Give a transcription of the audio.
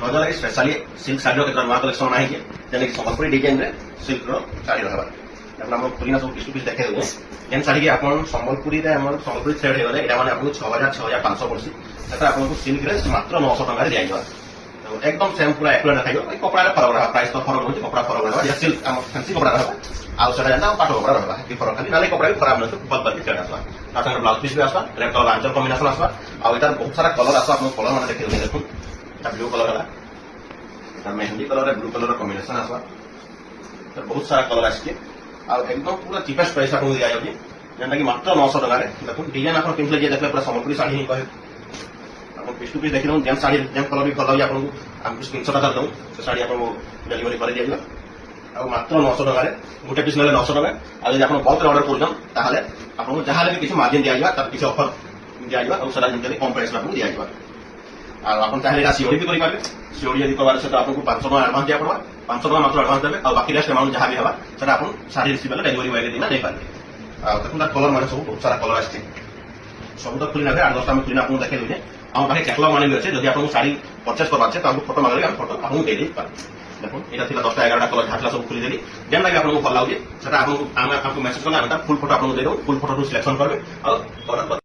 रज लगे specially silk sari केतना नुआ कलेक्शन आई जेने कि संबलपुरी डिजाइन रे सिल्क रो शाढ़ी रहबा अपन हम पुरीना सब पिस टू पिस देखे देबो एन शाढ़ी के अपन संबलपुरी रे हमर संबलपुरी थ्रेड हे गले एटा माने आपन 6000 6500 पड़सी सेटा आपन सिल्क रे मात्र 900 टका रे दिया जाय एकदम सेम पूरा एक्युरेट रखाइबो कपड़ा रे फरक रहा प्राइस तो फरक होची कपड़ा फरक रहा या सिल्क हम फैंसी कपड़ा रहा आउ सेटा जानता पाटो कपड़ा रहा कि फरक खाली नाले कपड़ा भी खराब न बल बल सेटा आसवा ता संग ब्लाउज पीस भी आसवा रेड कलर आंचल कॉम्बिनेशन आसवा आउ एटार बहुत सारा कलर आसवा आपन कलर माने देखे देखो एटा ब्लू कलर वाला एटा मेहंदी कलर रे ब्लू कलर कॉम्बिनेशन आसवा तो बहुत सारा कलर आसके आ एकदम पूरा चीपेस्ट प्राइस आपन दिया जाउची जेंटा कि मात्र 900 टका रे देखो डिजाइन आपन पिनले जे देखले पूरा संबलपुरी साड़ी ही कहे आपन पिस टू पिस देखि जेन साड़ी जेन कलर भी भल आपन हम स्क्रीनशॉट कर दऊ से साड़ी आपन डिलीवरी कर दिया आ मात्र 900 टका रे गोटे पिस नेले 900 टका आ जे आपन बल्क ऑर्डर करजन ताहाले आपन जहाले भी किछि मार्जिन दिया जाबा तार किछि ऑफर दिया जाबा और सारा जेन कम प्राइस आपन दिया जाबा आ आपन चाहे रा सीओडी भी करि पाबे सीओडी यदि करबार से तो आपन को 500 टका एडवांस दिया पड़बा 500 टका मात्र एडवांस देबे और बाकी रेस्ट अमाउंट जहां भी हबा सेटा आपन साड़ी रिसीव वाला डिलीवरी वाले दिन दे पाबे आ देखुन कलर माने सब बहुत सारा कलर आछे सब तो खुली ना 8-10 में खुली ना आपन देखे देबे हम पाखे कैटलॉग माने भी अच्छे जदि आपन साड़ी परचेस करबार छे त हमको फोटो मांगले हम फोटो आपन दे दे पाबे देखो एटा थिला 10टा 11टा कलर झाटला सब खुली देली जेन लागि आपन को भल लागुजे सेटा आपन को मैसेज करना फुल फोटो आपन दे दो फुल फोटो सिलेक्शन करबे और ऑर्डर